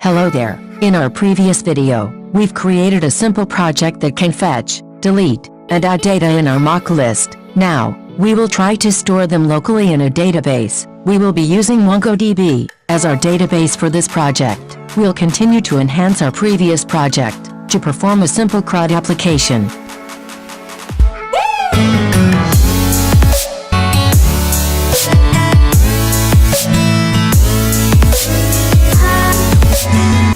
Hello there. In our previous video, we've created a simple project that can fetch, delete, and add data in our mock list. Now, we will try to store them locally in a database. We will be using MongoDB as our database for this project. We'll continue to enhance our previous project to perform a simple CRUD application.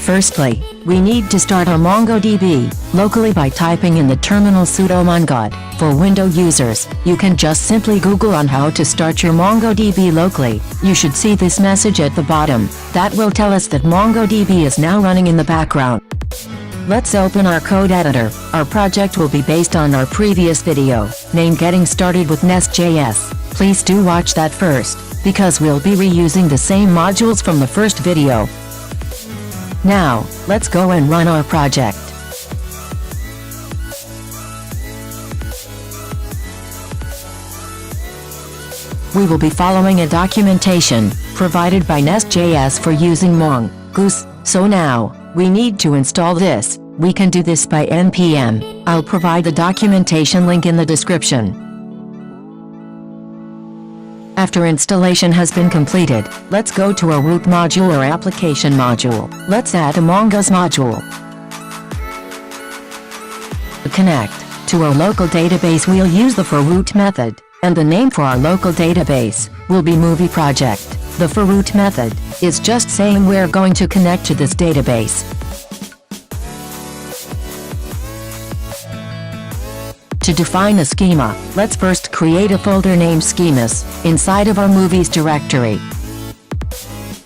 Firstly, we need to start our MongoDB locally by typing in the terminal sudo mongod. For Windows users, you can just simply Google on how to start your MongoDB locally. You should see this message at the bottom. That will tell us that MongoDB is now running in the background. Let's open our code editor. Our project will be based on our previous video, named Getting Started with Nest.js. Please do watch that first, because we'll be reusing the same modules from the first video. Now, let's go and run our project. We will be following a documentation provided by NestJS for using Mongoose. So now, we need to install this. We can do this by npm. I'll provide the documentation link in the description. After installation has been completed, let's go to our root module or application module. Let's add a Mongoose module. To connect to our local database, we'll use the forRoot method, and the name for our local database will be movie project. The forRoot method is just saying we're going to connect to this database. To define a schema, let's first create a folder named schemas inside of our movies directory.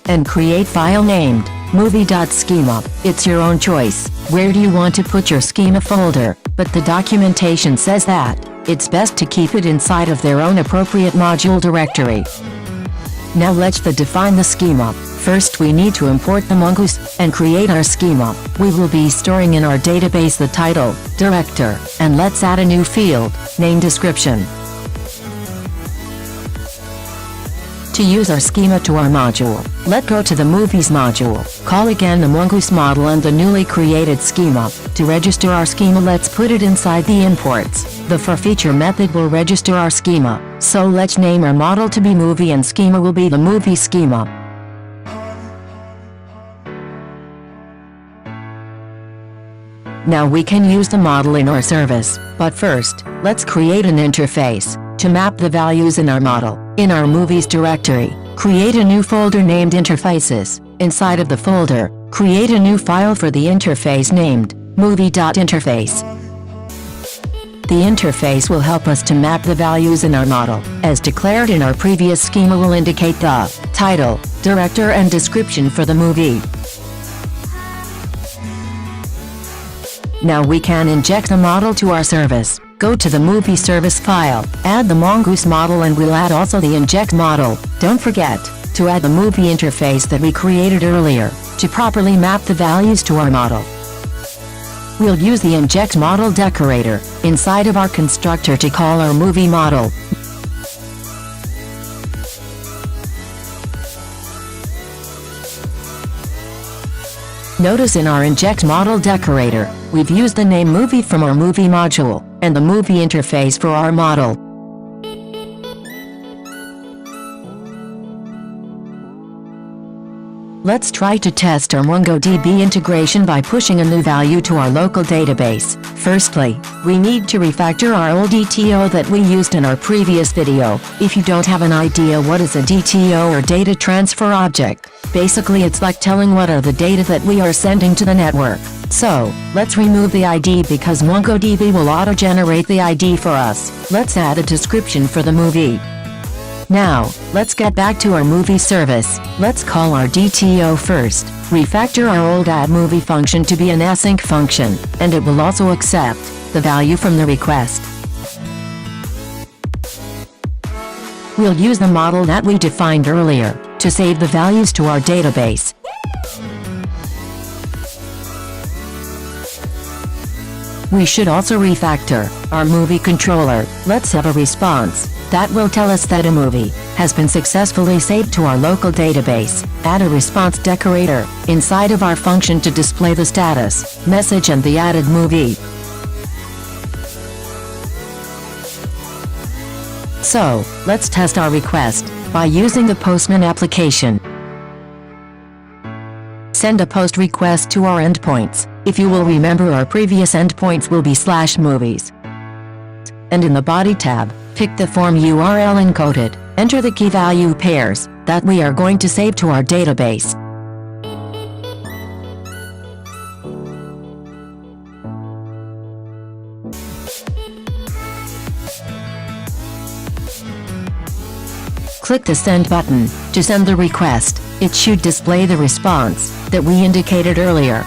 And create file named movie.schema. It's your own choice. Where do you want to put your schema folder? But the documentation says that it's best to keep it inside of their own appropriate module directory. Now let's define the schema. First we need to import the Mongoose and create our schema. We will be storing in our database the title, director, and let's add a new field, name description. To use our schema to our module, let's go to the movies module, call again the Mongoose model and the newly created schema. To register our schema, let's put it inside the imports. The forFeature method will register our schema, so let's name our model to be movie and schema will be the movie schema. Now we can use the model in our service, but first, let's create an interface to map the values in our model. In our movies directory, create a new folder named interfaces. Inside of the folder, create a new file for the interface named movie.interface. The interface will help us to map the values in our model. As declared in our previous schema, will indicate the title, director and description for the movie. Now we can inject the model to our service. Go to the movie service file, add the Mongoose model and we'll add also the inject model. Don't forget to add the movie interface that we created earlier to properly map the values to our model. We'll use the inject model decorator inside of our constructor to call our movie model. Notice in our inject model decorator, we've used the name movie from our movie module, and the movie interface for our model. Let's try to test our MongoDB integration by pushing a new value to our local database. Firstly, we need to refactor our old DTO that we used in our previous video. If you don't have an idea what is a DTO or data transfer object, basically it's like telling what are the data that we are sending to the network. So, let's remove the ID because MongoDB will auto-generate the ID for us. Let's add a description for the movie. Now, let's get back to our movie service. Let's call our DTO first. Refactor our old addMovie function to be an async function, and it will also accept the value from the request. We'll use the model that we defined earlier to save the values to our database. We should also refactor our movie controller. Let's have a response That will tell us that a movie has been successfully saved to our local database. Add a response decorator inside of our function to display the status message and the added movie. So, let's test our request by using the Postman application. Send a post request to our endpoints. If you will remember, our previous endpoints will be /movies. And in the body tab, pick the form URL encoded. Enter the key value pairs that we are going to save to our database. Click the Send button to send the request. It should display the response that we indicated earlier.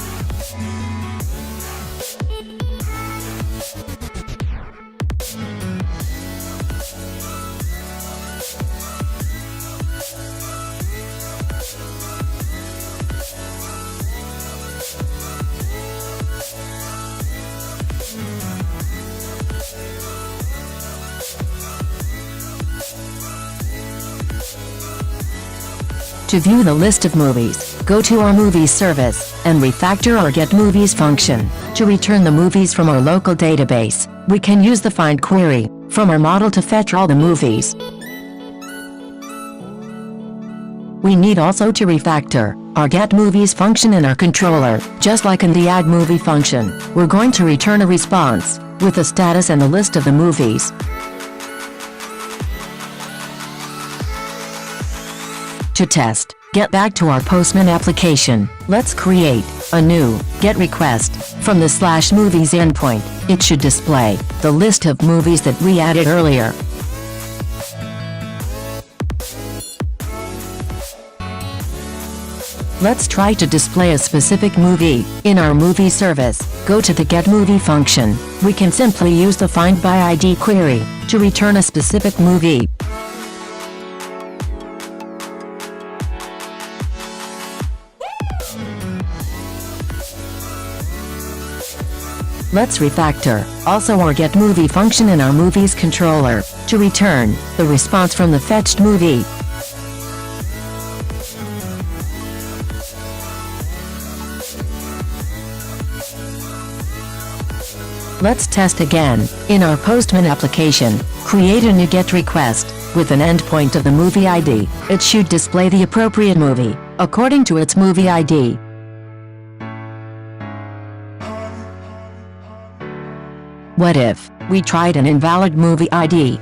To view the list of movies, go to our Movies service and refactor our getMovies function. To return the movies from our local database, we can use the find query from our model to fetch all the movies. We need also to refactor our getMovies function in our controller. Just like in the addMovie function, we're going to return a response with the status and the list of the movies. To test, get back to our Postman application. Let's create a new get request from the /movies endpoint. It should display the list of movies that we added earlier. Let's try to display a specific movie in our movie service. Go to the getMovie function. We can simply use the find by ID query to return a specific movie. Let's refactor also our getMovie function in our movies controller to return the response from the fetched movie. Let's test again. In our Postman application, create a new get request with an endpoint of the movie ID. It should display the appropriate movie according to its movie ID. What if we tried an invalid movie ID?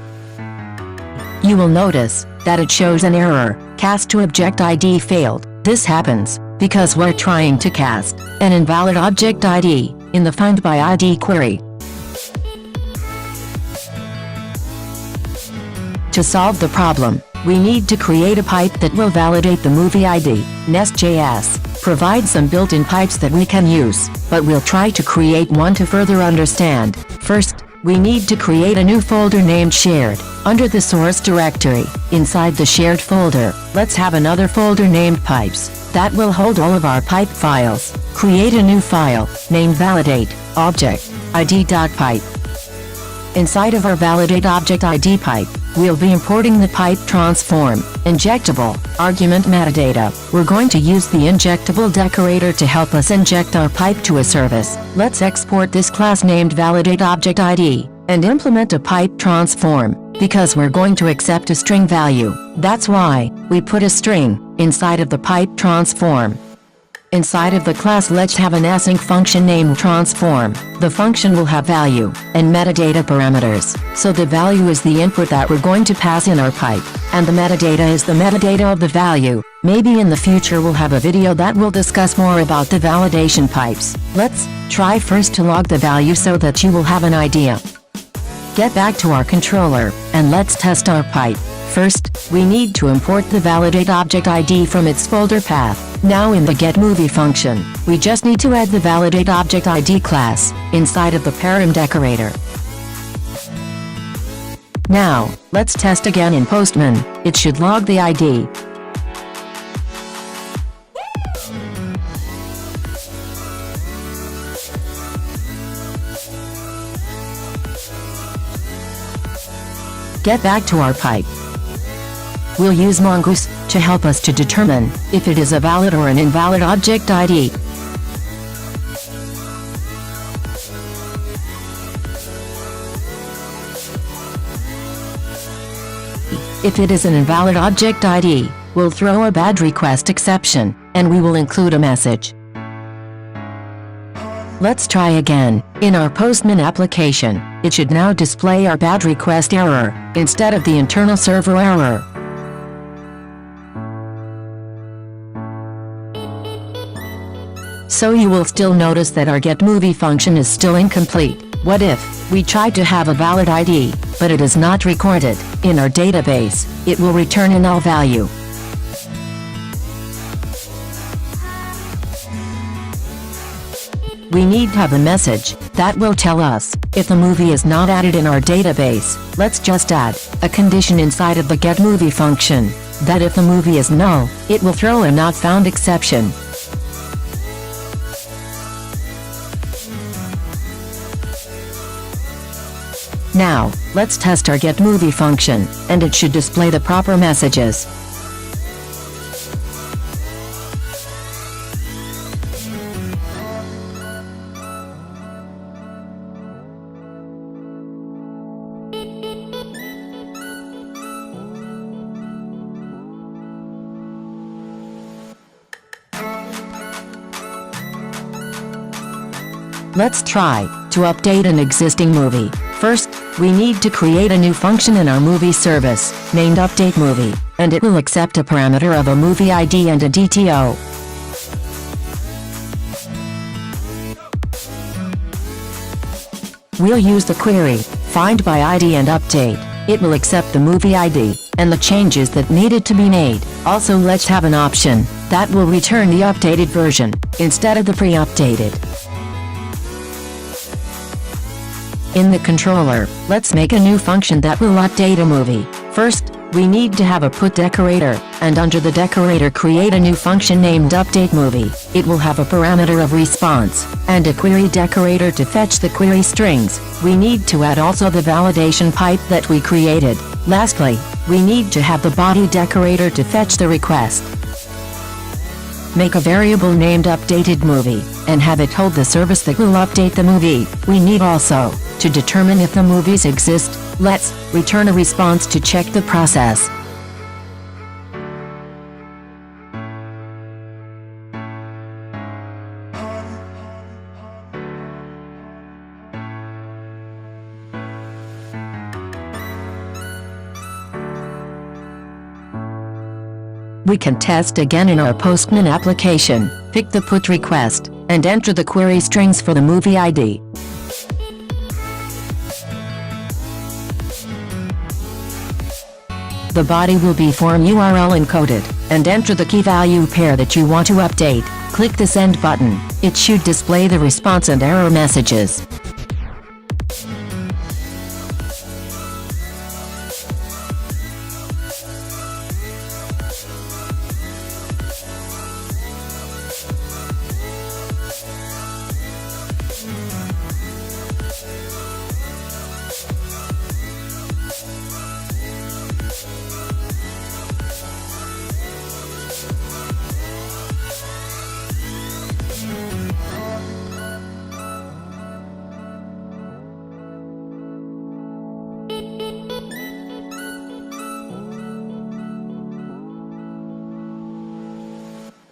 You will notice that it shows an error, cast to object ID failed. This happens because we're trying to cast an invalid object ID in the find by ID query. To solve the problem, we need to create a pipe that will validate the movie ID. NestJS provides some built-in pipes that we can use, but we'll try to create one to further understand. First, we need to create a new folder named Shared under the source directory. Inside the shared folder, let's have another folder named Pipes that will hold all of our pipe files. Create a new file named validate object id.pipe. Inside of our validate object ID pipe, we'll be importing the pipe transform injectable argument metadata. We're going to use the injectable decorator to help us inject our pipe to a service. Let's export this class named validate object ID and implement a pipe transform because we're going to accept a string value. That's why we put a string inside of the pipe transform. Inside of the class, let's have an async function named transform. The function will have value and metadata parameters. So the value is the input that we're going to pass in our pipe, and the metadata is the metadata of the value. Maybe in the future we'll have a video that will discuss more about the validation pipes. Let's try first to log the value so that you will have an idea. Get back to our controller, and let's test our pipe. First, we need to import the validate object ID from its folder path. Now in the getMovie function, we just need to add the validate object ID class inside of the param decorator. Now, let's test again in Postman. It should log the ID. get back to our pipe. We'll use Mongoose to help us to determine if it is a valid or an invalid object ID. If it is an invalid object ID, we'll throw a bad request exception, and we will include a message. Let's try again. In our Postman application, it should now display our bad request error, instead of the internal server error. So you will still notice that our getMovie function is still incomplete. What if we tried to have a valid ID, but it is not recorded in our database? It will return a null value. We need to have a message that will tell us if the movie is not added in our database. Let's just add a condition inside of the getMovie function that if the movie is null, it will throw a not found exception. Now, let's test our getMovie function, and it should display the proper messages. Let's try to update an existing movie. First, we need to create a new function in our movie service, named updateMovie, and it will accept a parameter of a movie ID and a DTO. We'll use the query, find by ID and update. It will accept the movie ID, and the changes that needed to be made. Also, let's have an option that will return the updated version, instead of the pre-updated. In the controller, let's make a new function that will update a movie. First, we need to have a put decorator, and under the decorator create a new function named updateMovie. It will have a parameter of response, and a query decorator to fetch the query strings. We need to add also the validation pipe that we created. Lastly, we need to have the body decorator to fetch the request. Make a variable named updatedMovie, and have it hold the service that will update the movie. We need also to determine if the movies exist. Let's return a response to check the process. We can test again in our Postman application. Pick the put request, and enter the query strings for the movie ID. The body will be form URL encoded, and enter the key value pair that you want to update. Click the send button. It should display the response and error messages.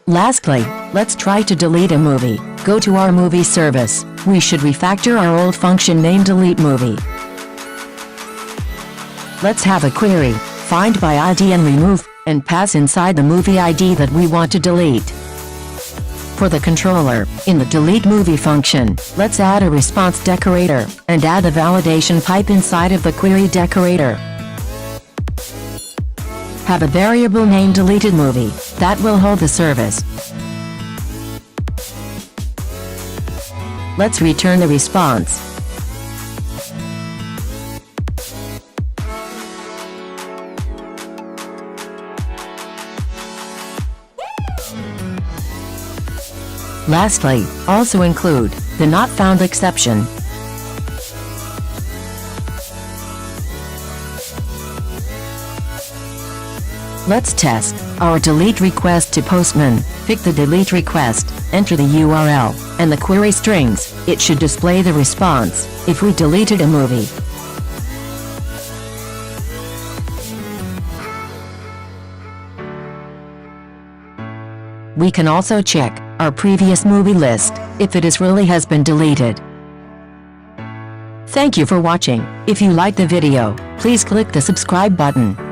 Lastly, let's try to delete a movie. Go to our movie service. We should refactor our old function named deleteMovie. Let's have a query, find by ID and remove, and pass inside the movie ID that we want to delete. For the controller, in the deleteMovie function, let's add a response decorator, and add the validation pipe inside of the query decorator. Have a variable named deleteDMovie that will hold the service. Let's return the response. Lastly, also include the not found exception. Let's test our delete request to Postman. Pick the delete request, enter the URL, and the query strings. It should display the response if we deleted a movie. We can also check our previous movie list if it really has been deleted. Thank you for watching. If you liked the video, please click the subscribe button.